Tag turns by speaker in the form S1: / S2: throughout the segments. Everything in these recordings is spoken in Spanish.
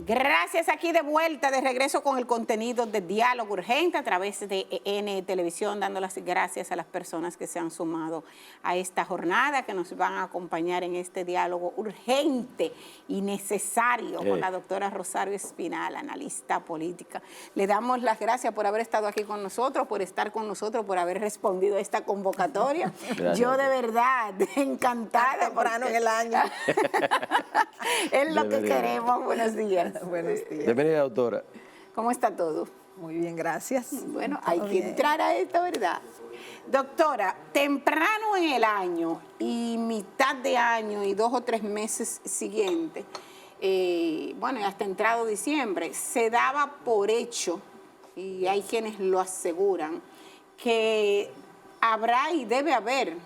S1: Gracias, aquí de vuelta, de regreso con el contenido de Diálogo Urgente a través de EN Televisión, dando las gracias a las personas que se han sumado a esta jornada, que nos van a acompañar en este diálogo urgente y necesario con la doctora Rosario Espinal, analista política. Le damos las gracias por haber estado aquí con nosotros, por estar con nosotros, por haber respondido a esta convocatoria. Gracias. Yo de verdad, encantada.
S2: Temprano en el año.
S1: Es lo que queremos. Buenos días.
S2: Buenos días.
S3: Bienvenida, doctora.
S1: ¿Cómo está todo?
S2: Muy bien, gracias.
S1: Bueno, hay que entrar a esto, ¿verdad? Doctora, temprano en el año y mitad de año y 2 o 3 meses siguientes, bueno, y hasta entrado diciembre, se daba por hecho, y hay quienes lo aseguran, que habrá y debe haber,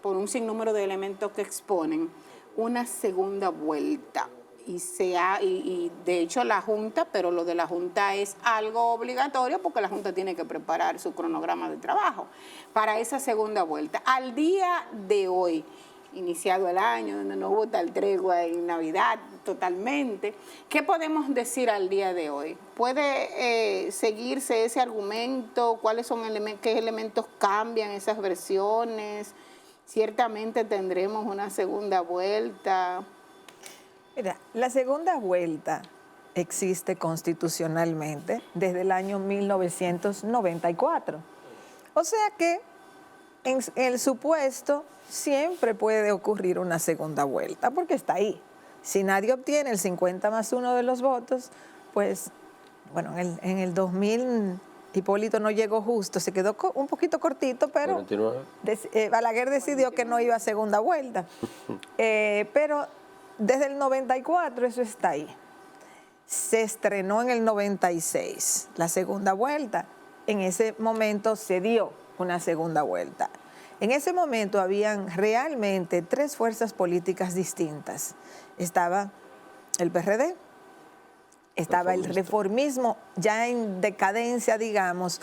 S1: por un sinnúmero de elementos que exponen, una segunda vuelta. Y de hecho la Junta, pero lo de la Junta es algo obligatorio porque la Junta tiene que preparar su cronograma de trabajo para esa segunda vuelta. Al día de hoy, iniciado el año, donde no hubo tal tregua en Navidad totalmente, ¿qué podemos decir al día de hoy? ¿Puede seguirse ese argumento? ¿Cuáles son qué elementos cambian esas versiones? ¿Ciertamente tendremos una segunda vuelta?
S2: Mira, la segunda vuelta existe constitucionalmente desde el año 1994. O sea que en el supuesto siempre puede ocurrir una segunda vuelta, porque está ahí. Si nadie obtiene el 50+1 de los votos, pues, bueno, en el 2000 Hipólito no llegó justo, se quedó un poquito cortito, pero Balaguer decidió que no iba a segunda vuelta. Pero desde el 94 eso está ahí. Se estrenó en el 96 la segunda vuelta. En ese momento se dio una segunda vuelta. En ese momento habían realmente 3 fuerzas políticas distintas. Estaba el PRD, estaba el reformismo ya en decadencia, digamos,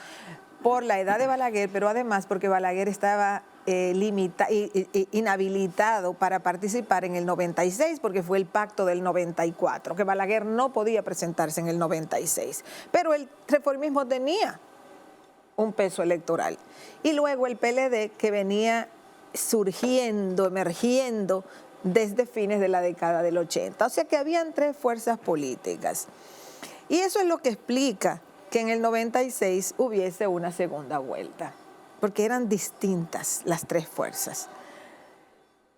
S2: por la edad de Balaguer, pero además porque Balaguer estaba inhabilitado para participar en el 96, porque fue el pacto del 94, que Balaguer no podía presentarse en el 96. Pero el reformismo tenía un peso electoral. Y luego el PLD, que venía surgiendo, emergiendo desde fines de la década del 80. O sea que habían 3 fuerzas políticas. Y eso es lo que explica que en el 96 hubiese una segunda vuelta, porque eran distintas las 3 fuerzas.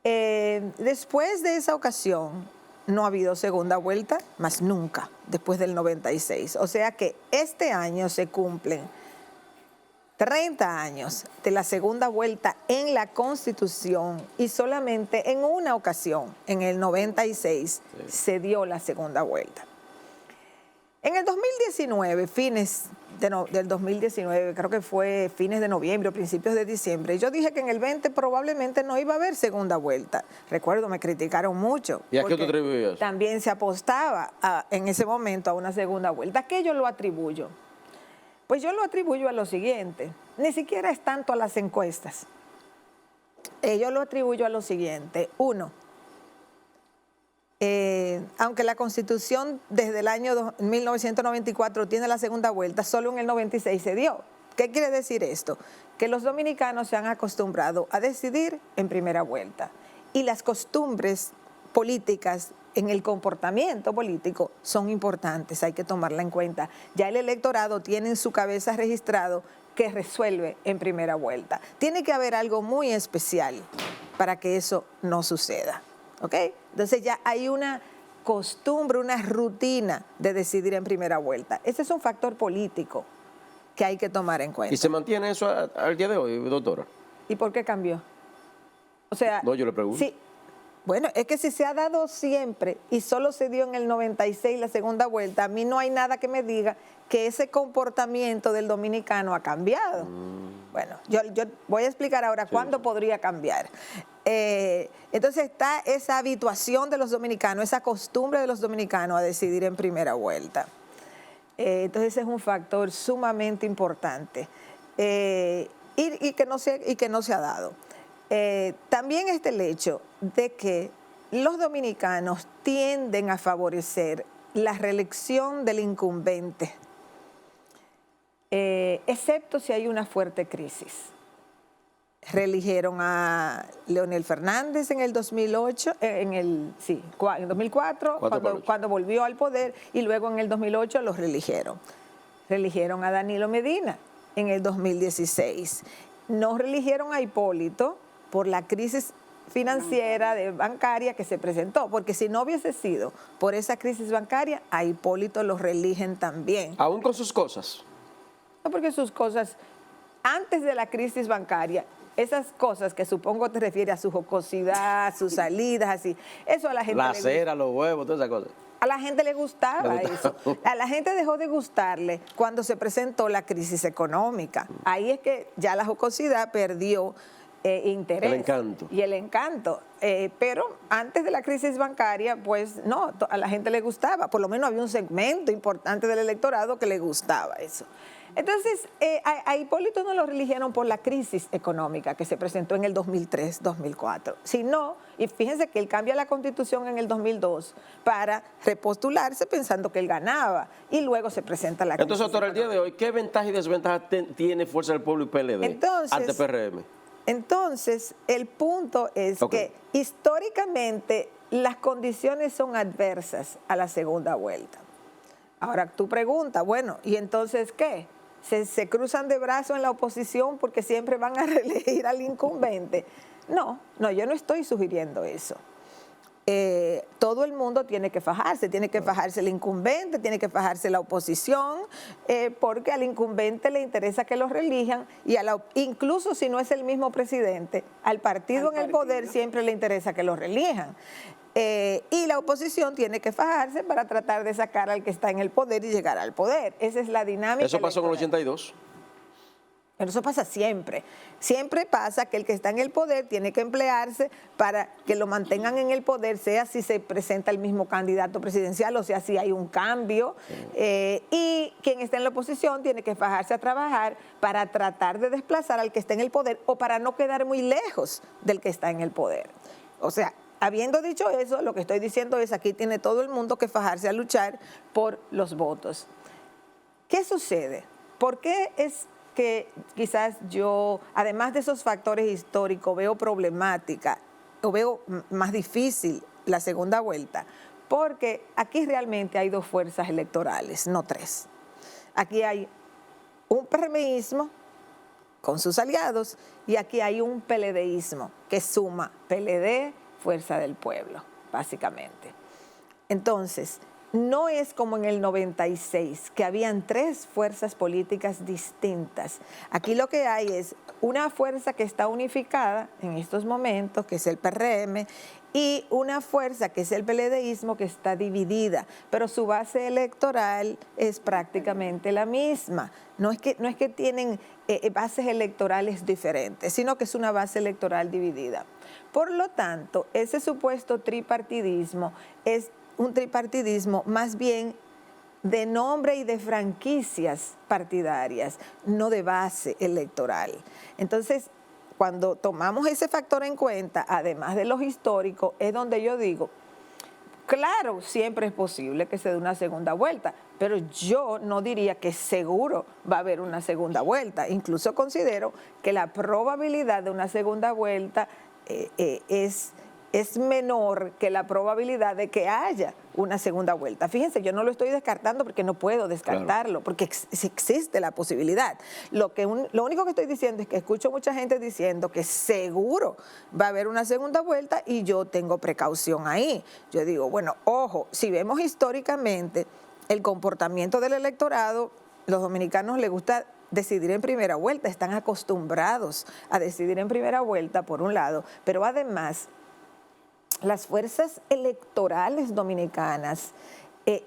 S2: Después de esa ocasión no ha habido segunda vuelta, más nunca, después del 96. O sea que este año se cumplen 30 años de la segunda vuelta en la Constitución y solamente en una ocasión, en el 96, se dio la segunda vuelta. En el 2019, del 2019, creo que fue fines de noviembre o principios de diciembre, yo dije que en el 20 probablemente no iba a haber segunda vuelta. Recuerdo, me criticaron mucho.
S3: ¿Y a qué te atribuyes?
S2: También se apostaba en ese momento a una segunda vuelta. ¿A qué yo lo atribuyo? Pues yo lo atribuyo a lo siguiente, ni siquiera es tanto a las encuestas. Yo lo atribuyo a lo siguiente. 1, aunque la Constitución desde el año 1994 tiene la segunda vuelta, solo en el 96 se dio. ¿Qué quiere decir esto? Que los dominicanos se han acostumbrado a decidir en primera vuelta. Y las costumbres políticas en el comportamiento político son importantes, hay que tomarla en cuenta. Ya el electorado tiene en su cabeza registrado que resuelve en primera vuelta. Tiene que haber algo muy especial para que eso no suceda, ¿ok? Entonces ya hay una costumbre, una rutina de decidir en primera vuelta. Ese es un factor político que hay que tomar en cuenta.
S3: ¿Y se mantiene eso al día de hoy, doctora?
S2: ¿Y por qué cambió? O sea,
S3: no, yo le pregunto.
S2: Sí. Bueno, es que si se ha dado siempre y solo se dio en el 96 la segunda vuelta, a mí no hay nada que me diga que ese comportamiento del dominicano ha cambiado. Bueno, yo voy a explicar ahora cuándo podría cambiar. Entonces está esa habituación de los dominicanos, esa costumbre de los dominicanos a decidir en primera vuelta. Entonces ese es un factor sumamente importante y que no se ha dado. También está el hecho de que los dominicanos tienden a favorecer la reelección del incumbente, excepto si hay una fuerte crisis. Reeligieron a Leonel Fernández en el 2008, en 2004, cuando volvió al poder, y luego en el 2008 los reeligieron. Reeligieron a Danilo Medina en el 2016. No reeligieron a Hipólito por la crisis financiera bancaria que se presentó, porque si no hubiese sido por esa crisis bancaria, a Hipólito lo reeligen también.
S3: Aún con sus cosas.
S2: No, porque sus cosas, antes de la crisis bancaria, esas cosas que supongo te refiere a su jocosidad, sus salidas, así, eso a la gente
S3: La cera, los huevos, todas esas cosas.
S2: A la gente le gustaba eso. A la gente dejó de gustarle cuando se presentó la crisis económica. Ahí es que ya la jocosidad perdió interés.
S3: El encanto.
S2: Y el encanto. Pero antes de la crisis bancaria, pues no, a la gente le gustaba. Por lo menos había un segmento importante del electorado que le gustaba eso. Entonces, a Hipólito no lo reeligieron por la crisis económica que se presentó en el 2003-2004, sino, y fíjense que él cambia la Constitución en el 2002 para repostularse pensando que él ganaba, y luego se presenta la crisis.
S3: Entonces, doctora, el día de hoy, ¿qué ventaja y desventaja tiene Fuerza del Pueblo y PLD ante PRM?
S2: Entonces, el punto es que históricamente las condiciones son adversas a la segunda vuelta. Ahora, tú preguntas, bueno, ¿y entonces qué? ¿Se cruzan de brazos en la oposición porque siempre van a reelegir al incumbente? No, yo no estoy sugiriendo eso. Todo el mundo tiene que fajarse el incumbente, tiene que fajarse la oposición, porque al incumbente le interesa que lo reelijan y incluso si no es el mismo presidente, al partido en el poder siempre le interesa que lo reelijan. Y la oposición tiene que fajarse para tratar de sacar al que está en el poder y llegar al poder. Esa es la dinámica.
S3: ¿Eso pasó en el 82?
S2: Pero eso pasa siempre. Siempre pasa que el que está en el poder tiene que emplearse para que lo mantengan en el poder, sea si se presenta el mismo candidato presidencial, o sea si hay un cambio. Y quien está en la oposición tiene que fajarse a trabajar para tratar de desplazar al que está en el poder o para no quedar muy lejos del que está en el poder. O sea, habiendo dicho eso, lo que estoy diciendo es aquí tiene todo el mundo que fajarse a luchar por los votos. ¿Qué sucede? ¿Por qué es que quizás yo, además de esos factores históricos, veo problemática o veo más difícil la segunda vuelta? Porque aquí realmente hay dos fuerzas electorales, no tres. Aquí hay un PRMismo con sus aliados y aquí hay un PLDismo que suma PLD, Fuerza del Pueblo, básicamente. Entonces, no es como en el 96, que habían tres fuerzas políticas distintas. Aquí lo que hay es una fuerza que está unificada en estos momentos, que es el PRM, y una fuerza que es el PLDismo, que está dividida, pero su base electoral es prácticamente la misma. No es que tienen bases electorales diferentes, sino que es una base electoral dividida. Por lo tanto, ese supuesto tripartidismo es un tripartidismo más bien de nombre y de franquicias partidarias, no de base electoral. Entonces, cuando tomamos ese factor en cuenta, además de los históricos, es donde yo digo, claro, siempre es posible que se dé una segunda vuelta, pero yo no diría que seguro va a haber una segunda vuelta. Incluso considero que la probabilidad de una segunda vuelta es menor que la probabilidad de que haya una segunda vuelta. Fíjense, yo no lo estoy descartando porque no puedo descartarlo, porque existe la posibilidad. Lo único que estoy diciendo es que escucho mucha gente diciendo que seguro va a haber una segunda vuelta y yo tengo precaución ahí. Yo digo, bueno, ojo, si vemos históricamente el comportamiento del electorado, los dominicanos les gusta decidir en primera vuelta, están acostumbrados a decidir en primera vuelta, por un lado, pero además las fuerzas electorales dominicanas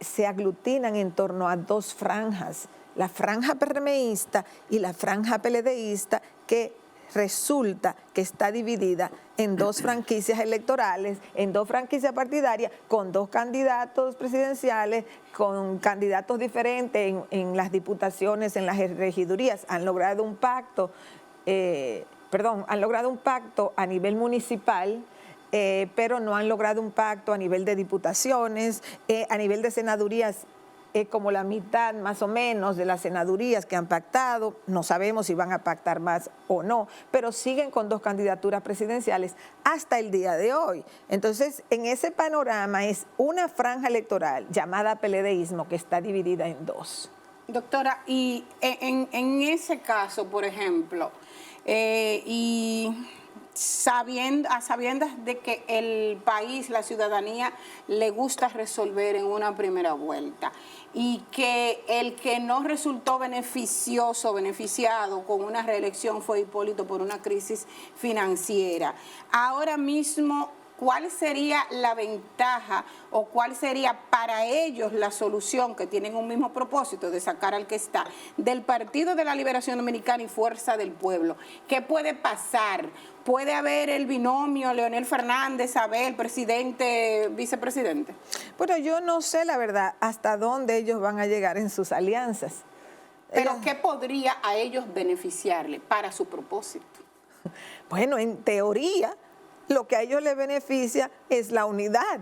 S2: se aglutinan en torno a dos franjas, la franja PRMista y la franja PLDista, que resulta que está dividida en dos franquicias electorales, en dos franquicias partidarias, con dos candidatos presidenciales, con candidatos diferentes en las diputaciones, en las regidurías. Han logrado un pacto a nivel municipal pero no han logrado un pacto a nivel de diputaciones, a nivel de senadurías. Como la mitad más o menos de las senadurías que han pactado, no sabemos si van a pactar más o no, pero siguen con 2 candidaturas presidenciales hasta el día de hoy. Entonces, en ese panorama es una franja electoral llamada PLDismo que está dividida en 2.
S1: Doctora, y en ese caso, por ejemplo, a sabiendas de que el país, la ciudadanía, le gusta resolver en una primera vuelta y que el que no resultó beneficiado con una reelección fue Hipólito por una crisis financiera. Ahora mismo, ¿cuál sería la ventaja o cuál sería para ellos la solución, que tienen un mismo propósito de sacar al que está, del Partido de la Liberación Dominicana y Fuerza del Pueblo? ¿Qué puede pasar? ¿Puede haber el binomio Leonel Fernández, Abel, presidente, vicepresidente?
S2: Bueno, yo no sé la verdad hasta dónde ellos van a llegar en sus alianzas.
S1: ¿Pero qué podría a ellos beneficiarle para su propósito?
S2: Bueno, en teoría, lo que a ellos les beneficia es la unidad.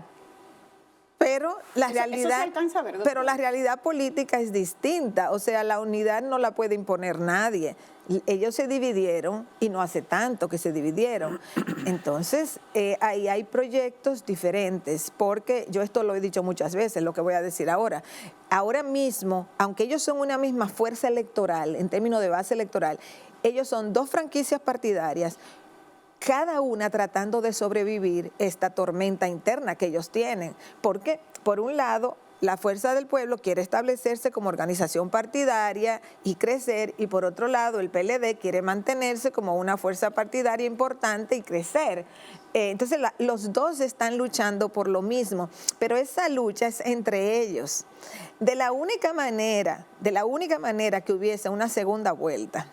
S2: Pero la realidad política es distinta, o sea, la unidad no la puede imponer nadie. Ellos se dividieron y no hace tanto que se dividieron. Entonces, ahí hay proyectos diferentes, porque yo esto lo he dicho muchas veces, lo que voy a decir ahora. Ahora mismo, aunque ellos son una misma fuerza electoral, en términos de base electoral, ellos son 2 franquicias partidarias, cada una tratando de sobrevivir esta tormenta interna que ellos tienen. Porque, por un lado, la Fuerza del Pueblo quiere establecerse como organización partidaria y crecer, y por otro lado, el PLD quiere mantenerse como una fuerza partidaria importante y crecer. Entonces, los dos están luchando por lo mismo, pero esa lucha es entre ellos. De la única manera que hubiese una segunda vuelta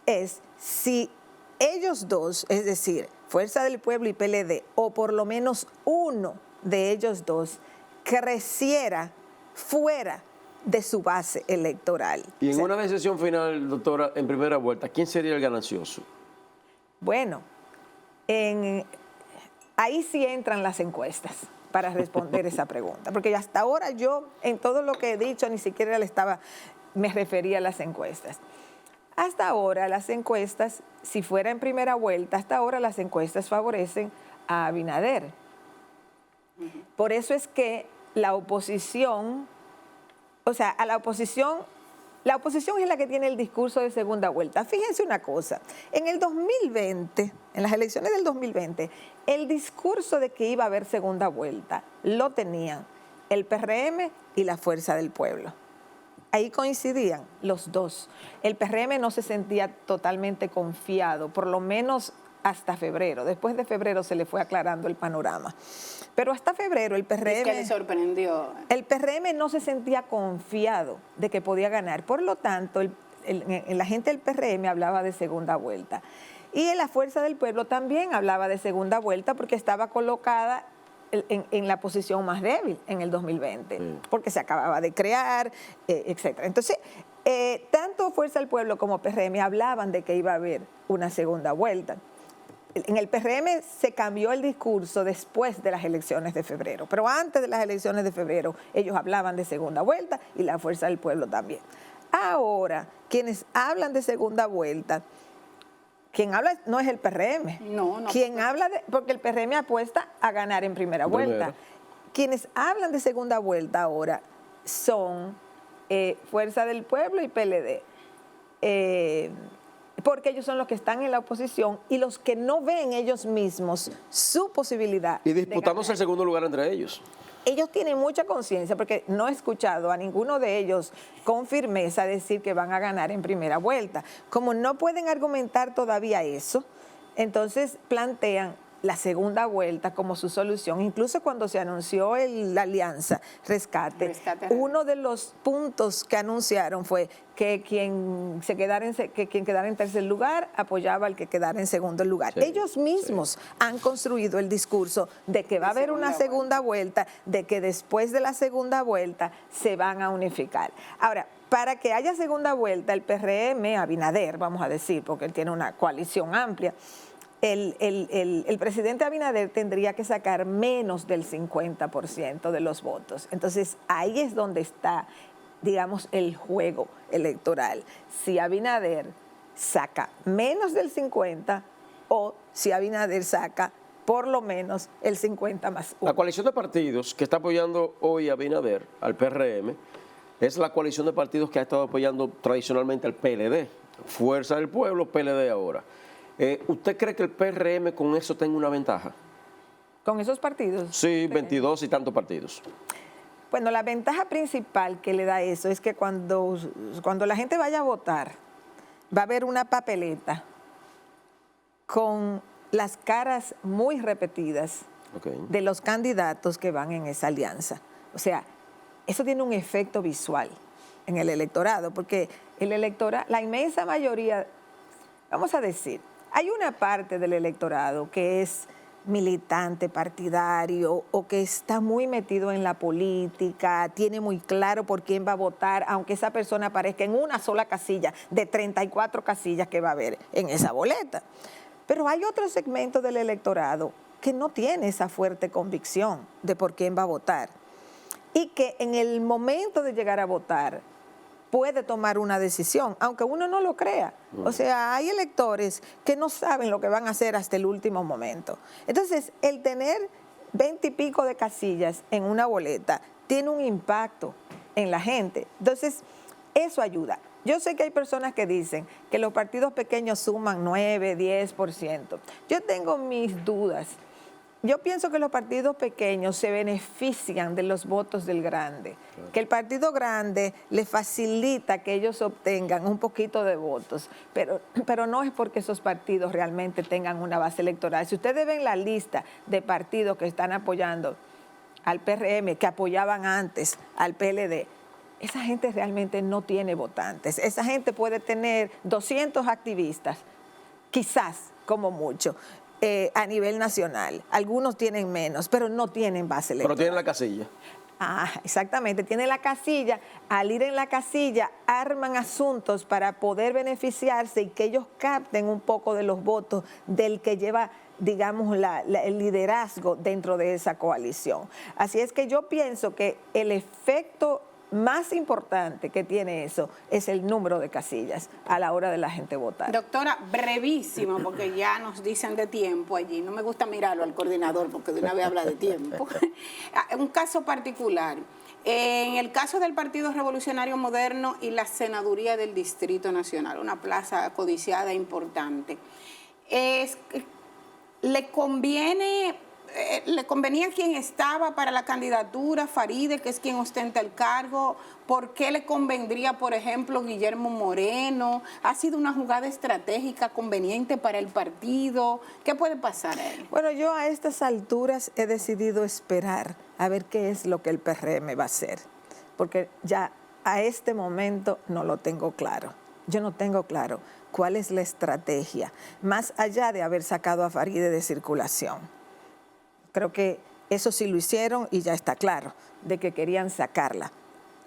S2: es si ellos dos, es decir, Fuerza del Pueblo y PLD, o por lo menos uno de ellos dos, creciera fuera de su base electoral.
S3: Y en una decisión final, doctora, en primera vuelta, ¿quién sería el ganancioso?
S2: Bueno, ahí sí entran las encuestas para responder esa pregunta, porque hasta ahora yo, en todo lo que he dicho, ni siquiera me refería a las encuestas. Hasta ahora las encuestas, si fuera en primera vuelta, hasta ahora las encuestas favorecen a Abinader. Por eso es que la oposición, la oposición es la que tiene el discurso de segunda vuelta. Fíjense una cosa, en el 2020, en las elecciones del 2020, el discurso de que iba a haber segunda vuelta lo tenían el PRM y la Fuerza del Pueblo. Ahí coincidían los dos. El PRM no se sentía totalmente confiado, por lo menos hasta febrero. Después de febrero se le fue aclarando el panorama. Pero hasta febrero el PRM...
S1: Es que le sorprendió.
S2: El PRM no se sentía confiado de que podía ganar. Por lo tanto, la gente del PRM hablaba de segunda vuelta. Y en la Fuerza del Pueblo también hablaba de segunda vuelta porque estaba colocada en la posición más débil en el 2020, porque se acababa de crear, etc. Entonces, tanto Fuerza del Pueblo como PRM hablaban de que iba a haber una segunda vuelta. En el PRM se cambió el discurso después de las elecciones de febrero, pero antes de las elecciones de febrero ellos hablaban de segunda vuelta y la Fuerza del Pueblo también. Ahora, quienes hablan de segunda vuelta, quien habla no es el PRM.
S1: No.
S2: Quien habla porque el PRM apuesta a ganar en primera vuelta. Quienes hablan de segunda vuelta ahora son Fuerza del Pueblo y PLD. Porque ellos son los que están en la oposición y los que no ven ellos mismos su posibilidad.
S3: Y disputándose el segundo lugar entre ellos.
S2: Ellos tienen mucha conciencia, porque no he escuchado a ninguno de ellos con firmeza decir que van a ganar en primera vuelta. Como no pueden argumentar todavía eso, entonces plantean la segunda vuelta como su solución. Incluso cuando se anunció la alianza Rescate, uno de los puntos que anunciaron fue que quien quedara en tercer lugar apoyaba al que quedara en segundo lugar. Sí, ellos mismos han construido el discurso de que va a haber una segunda vuelta, de que después de la segunda vuelta se van a unificar. Ahora, para que haya segunda vuelta, el PRM, Abinader, vamos a decir, porque él tiene una coalición amplia, el presidente Abinader tendría que sacar menos del 50% de los votos. Entonces, ahí es donde está, digamos, el juego electoral. Si Abinader saca menos del 50% o si Abinader saca por lo menos el 50 más 1.
S3: La coalición de partidos que está apoyando hoy a Abinader, al PRM, es la coalición de partidos que ha estado apoyando tradicionalmente al PLD. Fuerza del Pueblo, PLD ahora. ¿Usted cree que el PRM con eso tenga una ventaja?
S2: ¿Con esos partidos?
S3: Sí, 22 y tantos partidos.
S2: Bueno, la ventaja principal que le da eso es que cuando la gente vaya a votar, va a haber una papeleta con las caras muy repetidas de los candidatos que van en esa alianza. O sea, eso tiene un efecto visual en el electorado, porque la inmensa mayoría, vamos a decir, hay una parte del electorado que es militante, partidario, o que está muy metido en la política, tiene muy claro por quién va a votar, aunque esa persona aparezca en una sola casilla de 34 casillas que va a haber en esa boleta. Pero hay otro segmento del electorado que no tiene esa fuerte convicción de por quién va a votar y que en el momento de llegar a votar puede tomar una decisión, aunque uno no lo crea. O sea, hay electores que no saben lo que van a hacer hasta el último momento. Entonces, el tener 20 y pico de casillas en una boleta tiene un impacto en la gente. Entonces, eso ayuda. Yo sé que hay personas que dicen que los partidos pequeños suman 9, 10%. Yo tengo mis dudas. Yo pienso que los partidos pequeños se benefician de los votos del grande, claro, que el partido grande les facilita que ellos obtengan un poquito de votos, pero no es porque esos partidos realmente tengan una base electoral. Si ustedes ven la lista de partidos que están apoyando al PRM, que apoyaban antes al PLD, esa gente realmente no tiene votantes. Esa gente puede tener 200 activistas, quizás, como mucho, a nivel nacional. Algunos tienen menos, pero no tienen base electoral.
S3: Pero tienen la casilla.
S2: Ah, exactamente, tienen la casilla. Al ir en la casilla, arman asuntos para poder beneficiarse y que ellos capten un poco de los votos del que lleva, digamos, el liderazgo dentro de esa coalición. Así es que yo pienso que el efecto más importante que tiene eso es el número de casillas a la hora de la gente votar.
S1: Doctora, brevísimo, porque ya nos dicen de tiempo allí. No me gusta mirarlo al coordinador porque de una vez habla de tiempo. Un caso particular. En el caso del Partido Revolucionario Moderno y la senaduría del Distrito Nacional, una plaza codiciada e importante, ¿le convenía quien estaba para la candidatura, Faride, que es quien ostenta el cargo? ¿Por qué le convendría, por ejemplo, Guillermo Moreno? ¿Ha sido una jugada estratégica conveniente para el partido? ¿Qué puede pasar ahí?
S2: Bueno, yo a estas alturas he decidido esperar a ver qué es lo que el PRM va a hacer, porque ya a este momento no lo tengo claro. Yo no tengo claro cuál es la estrategia, más allá de haber sacado a Faride de circulación. Creo que eso sí lo hicieron y ya está claro, de que querían sacarla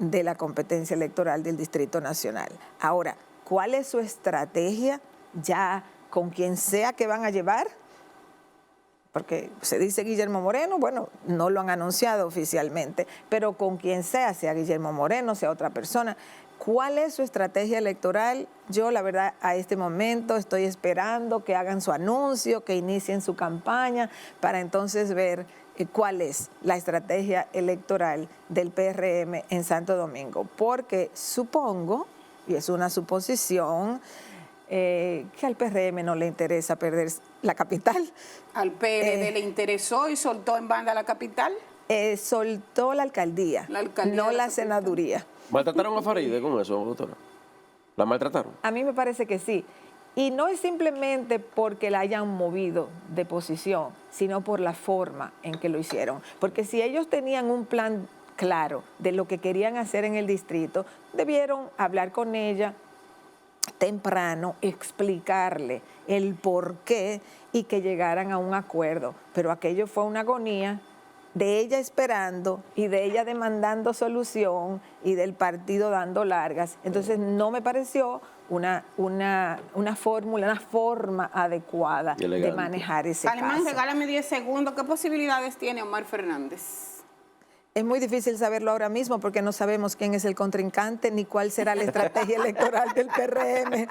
S2: de la competencia electoral del Distrito Nacional. Ahora, ¿cuál es su estrategia ya con quien sea que van a llevar? Porque se dice Guillermo Moreno, bueno, no lo han anunciado oficialmente, pero con quien sea Guillermo Moreno, sea otra persona, ¿cuál es su estrategia electoral? Yo, la verdad, a este momento estoy esperando que hagan su anuncio, que inicien su campaña, para entonces ver cuál es la estrategia electoral del PRM en Santo Domingo. Porque supongo, y es una suposición, que al PRM no le interesa perder la capital.
S1: ¿Al PRD le interesó y soltó en banda la capital?
S2: Soltó la alcaldía, no la senaduría.
S3: ¿Maltrataron a Faride con eso, doctora? ¿La maltrataron?
S2: A mí me parece que sí. Y no es simplemente porque la hayan movido de posición, sino por la forma en que lo hicieron. Porque si ellos tenían un plan claro de lo que querían hacer en el distrito, debieron hablar con ella temprano, explicarle el por qué y que llegaran a un acuerdo. Pero aquello fue una agonía de ella esperando y de ella demandando solución y del partido dando largas. Entonces no me pareció una fórmula, una forma adecuada de
S3: Elegante.
S2: manejar ese
S1: Alemán,
S2: caso.
S1: regálame 10 segundos. ¿Qué posibilidades tiene Omar Fernández?
S2: Es muy difícil saberlo ahora mismo porque no sabemos quién es el contrincante ni cuál será la estrategia electoral del PRM.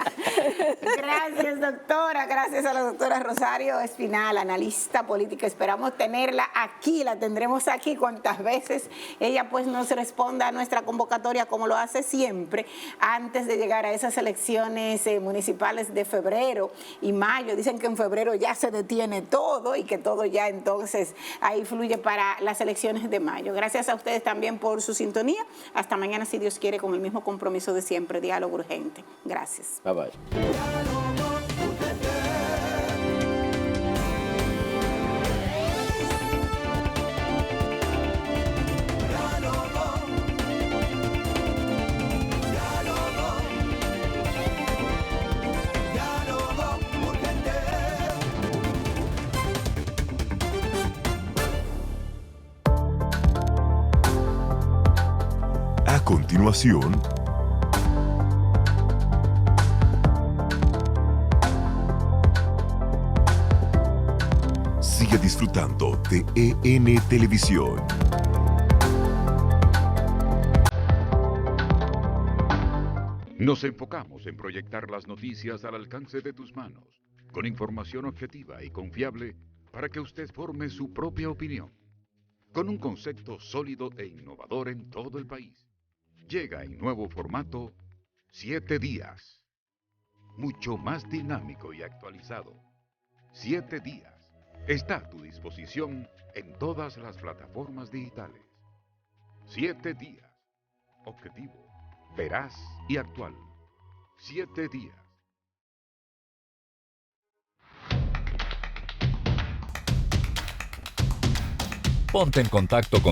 S1: Gracias, doctora. Gracias a la doctora Rosario Espinal, analista política. Esperamos tenerla aquí, la tendremos aquí cuantas veces ella pues nos responda a nuestra convocatoria, como lo hace siempre, antes de llegar a esas elecciones municipales de febrero y mayo. Dicen que en febrero ya se detiene todo y que todo ya entonces ahí fluye para las elecciones de mayo. Gracias a ustedes también por su sintonía. Hasta mañana, si Dios quiere, con el mismo compromiso de siempre, diálogo urgente. Gracias.
S3: Bye bye.
S4: A continuación, sigue disfrutando de EN Televisión.
S5: Nos enfocamos en proyectar las noticias al alcance de tus manos, con información objetiva y confiable para que usted forme su propia opinión. Con un concepto sólido e innovador en todo el país. Llega en nuevo formato 7 días. Mucho más dinámico y actualizado. 7 días. Está a tu disposición en todas las plataformas digitales. 7 días. Objetivo, veraz y actual. 7 días.
S6: Ponte en contacto con